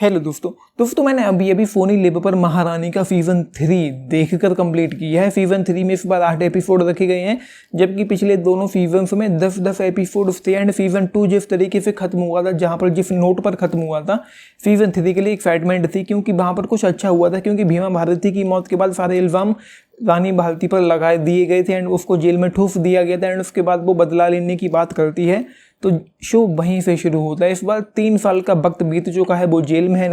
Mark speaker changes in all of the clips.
Speaker 1: Hello दोस्तों मैंने अभी सोनी लिव पर महारानी का सीज़न 3 देखकर कंप्लीट किया है। सीज़न 3 में इस बार 8 एपिसोड रखे गए हैं, जबकि पिछले दोनों सीजन्स में 10-10 एपिसोड थे। एंड सीज़न 2 जिस तरीके से खत्म हुआ था, जहां पर जिस नोट पर खत्म हुआ था, सीज़न 3 के लिए एक्साइटमेंट थी, क्योंकि वहां पर कुछ अच्छा हुआ था। क्योंकि भीमा भारती की मौत के बाद सारे इल्ज़ाम रानी भारती पर लगा दिए गए थे एंड उसको जेल में ठूस दिया गया था। एंड उसके बाद वो बदला लेने की बात करती है, तो शो वहीं से शुरू होता है। इस बार 3 साल का वक्त बीत चुका है, वो जेल में है।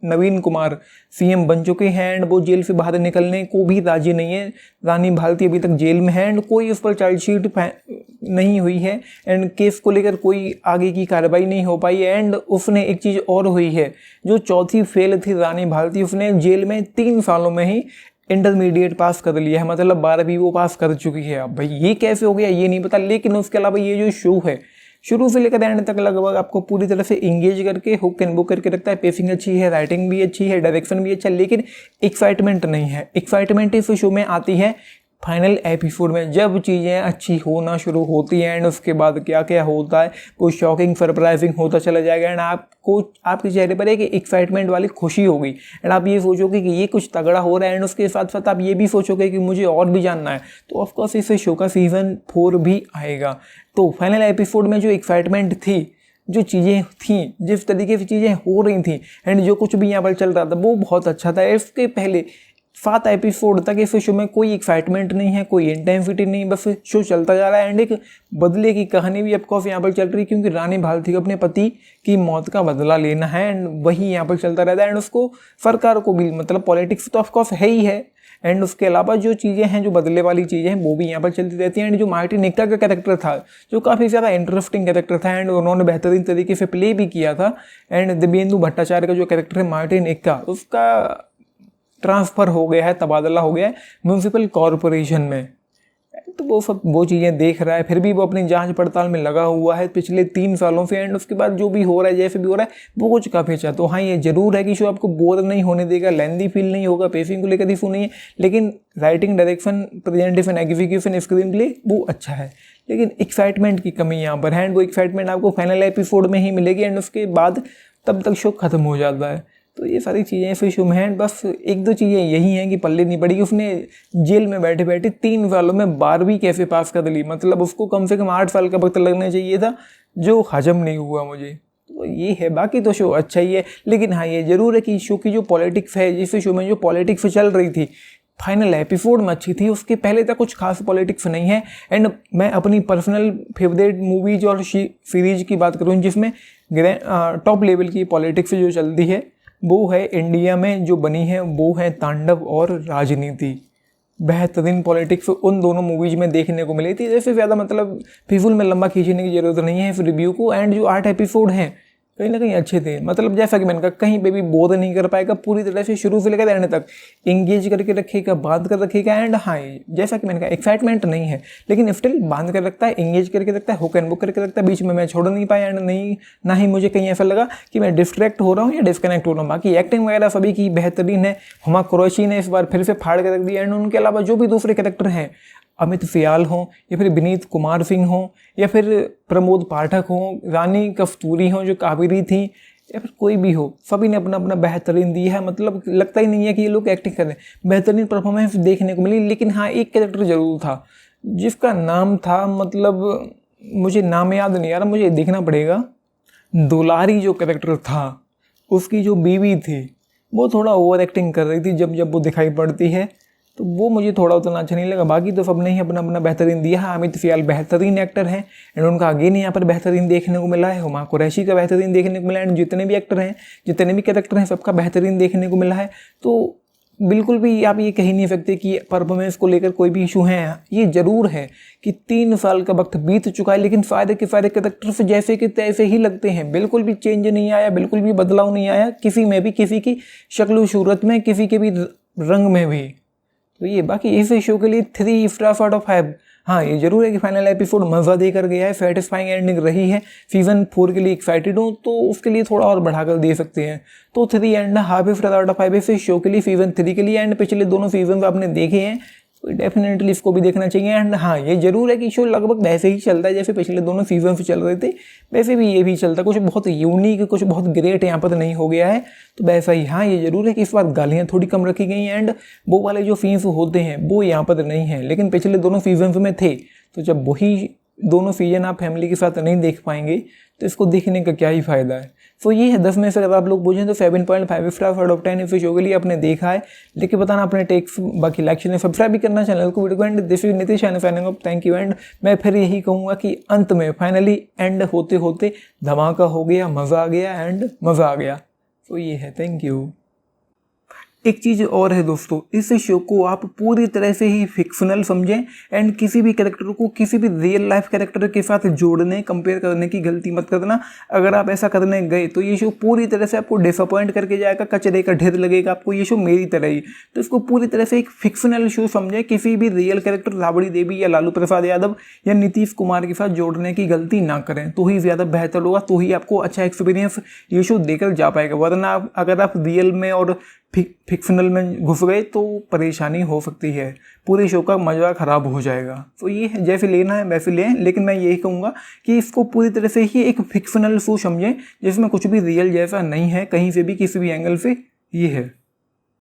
Speaker 1: नवीन कुमार सीएम बन चुके हैं एंड वो जेल से बाहर निकलने को भी राजी नहीं है। रानी भारती अभी तक जेल में है एंड कोई उस पर चार्जशीट नहीं हुई है एंड केस को लेकर कोई आगे की कार्रवाई नहीं हो पाई। एंड उसने एक चीज़ और हुई है, जो चौथी फेल थी रानी भारती, उसने जेल में 3 सालों में ही इंटरमीडिएट पास कर लिया है, मतलब 12वीं वो पास कर चुकी है। अब भाई ये कैसे हो गया ये नहीं पता। लेकिन उसके अलावा ये जो शो है शुरू से लेकर एंड तक लगभग आपको पूरी तरह से इंगेज करके हुक एंड बुक करके रखता है। पेसिंग अच्छी है, राइटिंग भी अच्छी है, डायरेक्शन भी अच्छा है, लेकिन एक्साइटमेंट नहीं है। एक्साइटमेंट इस शो में आती है फाइनल एपिसोड में, जब चीज़ें अच्छी होना शुरू होती हैं एंड उसके बाद क्या क्या होता है वो शॉकिंग सरप्राइजिंग होता चला जाएगा। एंड आपको आपके चेहरे पर एक एक्साइटमेंट वाली खुशी होगी एंड आप ये सोचोगे कि ये कुछ तगड़ा हो रहा है। एंड उसके साथ साथ आप ये भी सोचोगे कि मुझे और भी जानना है, तो ऑफकोर्स इस शो का सीज़न 4 भी आएगा। तो फाइनल एपिसोड में जो एक्साइटमेंट थी, जो चीज़ें थी, जिस तरीके से चीज़ें हो रही थी एंड जो कुछ भी यहाँ पर चल रहा था वो बहुत अच्छा था। इसके पहले 7 एपिसोड तक इस शो में कोई एक्साइटमेंट नहीं है, कोई इंटेंसिटी नहीं, बस शो चलता जा रहा है। एंड एक बदले की कहानी भी ऑफकोर्स यहाँ पर चल रही है, क्योंकि रानी भारती को अपने पति की मौत का बदला लेना है एंड वही यहाँ पर चलता रहता है। एंड उसको सरकार को भी, मतलब पॉलिटिक्स तो ऑफकोर्स है ही है, एंड उसके अलावा जो चीज़ें हैं, जो बदले वाली चीज़ें हैं, वो भी यहाँ पर चलती रहती हैं। एंड जो मार्टिन एक्का का कैरेक्टर था, जो काफ़ी ज़्यादा इंटरेस्टिंग कैरेक्टर था एंड उन्होंने बेहतरीन तरीके से प्ले भी किया था। एंड दिव्येंदु भट्टाचार्य का जो कैरेक्टर है मार्टिन एक्का, उसका ट्रांसफ़र हो गया है, तबादला हो गया है म्यूनसिपल कॉरपोरेशन में। तो वो चीज़ें देख रहा है, फिर भी वो अपनी जांच पड़ताल में लगा हुआ है पिछले 3 सालों से। एंड उसके बाद जो भी हो रहा है, जैसे भी हो रहा है, वो कुछ काफ़ी अच्छा। तो हाँ, ये जरूर है कि शो आपको बोर नहीं होने देगा, लेंदी फील नहीं होगा, पेसिंग को लेकर इशू नहीं है, लेकिन writing, direction, presentation, execution, screen play वो अच्छा है। लेकिन एक्साइटमेंट की कमी यहाँ पर है एंड वो एक्साइटमेंट आपको फाइनल एपिसोड में ही मिलेगी एंड उसके बाद तब तक शो खत्म हो जाता है। तो ये सारी चीज़ें इस शो में हैं। बस 1-2 चीज़ें यही हैं कि पल्ले नहीं पड़ी कि उसने जेल में बैठे बैठे 3 सालों में 12वीं कैसे पास कर ली, मतलब उसको कम से कम 8 साल का वक्त लगना चाहिए था, जो हजम नहीं हुआ मुझे। तो ये है, बाकी तो शो अच्छा ही है। लेकिन हाँ, ये ज़रूर है कि शो की जो पॉलिटिक्स है, जिस शो में जो पॉलिटिक्स चल रही थी फाइनल एपिसोड में अच्छी थी, उसके पहले तक कुछ खास पॉलिटिक्स नहीं है। एंड मैं अपनी पर्सनल फेवरेट मूवीज और सीरीज की बात करूँ जिसमें टॉप लेवल की पॉलिटिक्स जो चलती है, वो है इंडिया में जो बनी है, वो है तांडव और राजनीति। बेहतरीन पॉलिटिक्स उन दोनों मूवीज में देखने को मिली थी। जैसे ज़्यादा मतलब फिजूल में लंबा खींचने की ज़रूरत नहीं है इस रिव्यू को। एंड जो 8 एपिसोड हैं कहीं ना कहीं अच्छे थे, मतलब जैसा कि मैंने कहा, कहीं पे भी बोर नहीं कर पाएगा, पूरी तरह से शुरू से लेकर एंड तक इंगेज करके रखेगा, बांध कर रखेगा। एंड हाँ, जैसा कि मैंने कहा, एक्साइटमेंट नहीं है, लेकिन स्टिल बांध कर रखता है, इंगेज करके रखता है, हुक एंड बुक करके रखता है। बीच में मैं छोड़ नहीं पाया एंड ना ही मुझे कहीं ऐसा लगा कि मैं डिस्ट्रैक्ट हो रहा हूँ या डिस्कनेक्ट हो रहा हूँ। बाकी एक्टिंग वगैरह सभी की बेहतरीन है। हुमा कुरैशी ने इस बार फिर से फाड़ कर रख दिया। एंड उनके अलावा जो भी दूसरे कैरेक्टर हैं, अमित सियाल हों या फिर विनीत कुमार सिंह हों या फिर प्रमोद पाठक हों, रानी कस्तूरी हों जो कावेरी थी, या फिर कोई भी हो, सभी ने अपना अपना बेहतरीन दिया है। मतलब लगता ही नहीं है कि ये लोग एक्टिंग कर रहे हैं, बेहतरीन परफॉर्मेंस देखने को मिली। लेकिन हाँ, एक कैरेक्टर जरूर था जिसका नाम था, मतलब मुझे नाम याद नहीं आ रहा, मुझे देखना पड़ेगा। दुलारी जो कैरेक्टर था, उसकी जो बीवी थी, वो थोड़ा ओवर एक्टिंग कर रही थी जब वो दिखाई पड़ती है, तो वो मुझे थोड़ा उतना अच्छा नहीं लगा। बाकी तो सबने ही अपना अपना बेहतरीन दिया है। अमित सियाल बेहतरीन एक्टर हैं एंड उनका अगेन यहाँ पर बेहतरीन देखने को मिला है। हुमा कुरैशी का बेहतरीन देखने को मिला है एंड जितने भी एक्टर हैं, जितने भी कैरेक्टर हैं, सबका बेहतरीन देखने को मिला है। तो बिल्कुल भी आप ये कह नहीं सकते कि परफॉर्मेंस को लेकर कोई भी इशू है। ये ज़रूर है कि 3 साल का वक्त बीत चुका है, लेकिन सारे के सारे कैरेक्टर्स जैसे कि तैसे ही लगते हैं। बिल्कुल भी चेंज नहीं आया, बिल्कुल भी बदलाव नहीं आया किसी में भी, किसी की शक्ल सूरत में, किसी के भी रंग में भी। तो ये बाकी इस शो के लिए 3 स्टार आउट ऑफ 5। हाँ, ये जरूर है कि फाइनल एपिसोड मज़ा देकर गया है, सेटिस्फाइंग एंडिंग रही है। सीज़न 4 के लिए एक्साइटेड हूँ, तो उसके लिए थोड़ा और बढ़ाकर दे सकते हैं। तो 3.5 स्टार आउट ऑफ 5 इस शो के लिए, सीज़न 3 के लिए। एंड पिछले दोनों सीजन आपने देखे हैं, तो डेफिनेटली इसको भी देखना चाहिए। एंड हाँ, ये जरूर है कि शो लगभग वैसे ही चलता है जैसे पिछले दोनों सीजन चल रहे थे, वैसे भी ये भी चलता है। कुछ बहुत यूनिक, कुछ बहुत ग्रेट यहाँ पर नहीं हो गया है, तो वैसा ही। हाँ, ये जरूर है कि इस बार गालियाँ थोड़ी कम रखी गई हैं, एंड वो वाले जो सीन्स होते हैं वो यहाँ पर नहीं है, लेकिन पिछले दोनों सीजन में थे। तो जब वही दोनों सीजन आप फैमिली के साथ नहीं देख पाएंगे तो इसको देखने का क्या ही फायदा है। तो ये है 10 में से अगर आप लोग पूछें तो 7.5 स्टार आउट ऑफ 10 इस शो के लिए। आपने देखा है, लेकिन बताना अपने टेक्स। बाकी लाइक शेयर सब्सक्राइब भी करना चैनल को, वीडियो को। And this is Nitish and signing off, thank you. And मैं फिर यही कहूँगा कि अंत में फाइनली एंड होते होते धमाका हो गया, मज़ा आ गया एंड मज़ा आ गया। तो ये है, थैंक यू। एक चीज़ और है दोस्तों, इस शो को आप पूरी तरह से ही फिक्शनल समझें एंड किसी भी कैरेक्टर को किसी भी रियल लाइफ कैरेक्टर के साथ जोड़ने, कंपेयर करने की गलती मत करना। अगर आप ऐसा करने गए तो ये शो पूरी तरह से आपको डिसअपॉइंट करके जाएगा, कचरे का ढेर लगेगा आपको ये शो मेरी तरह ही। तो इसको पूरी तरह से एक फिक्शनल शो समझें, किसी भी रियल कैरेक्टर राबड़ी देवी या लालू प्रसाद यादव या नीतीश कुमार के साथ जोड़ने की गलती ना करें, तो ही ज़्यादा बेहतर होगा, तो ही आपको अच्छा एक्सपीरियंस ये शो देकर जा पाएगा। वरना अगर आप रियल में और फिक्शनल में घुस गए तो परेशानी हो सकती है, पूरे शो का मज़ा ख़राब हो जाएगा। तो ये है, जैसे लेना है वैसे लें, लेकिन मैं यही कहूँगा कि इसको पूरी तरह से ही एक फिक्शनल शो समझें जिसमें कुछ भी रियल जैसा नहीं है कहीं से भी, किसी भी एंगल से। ये है।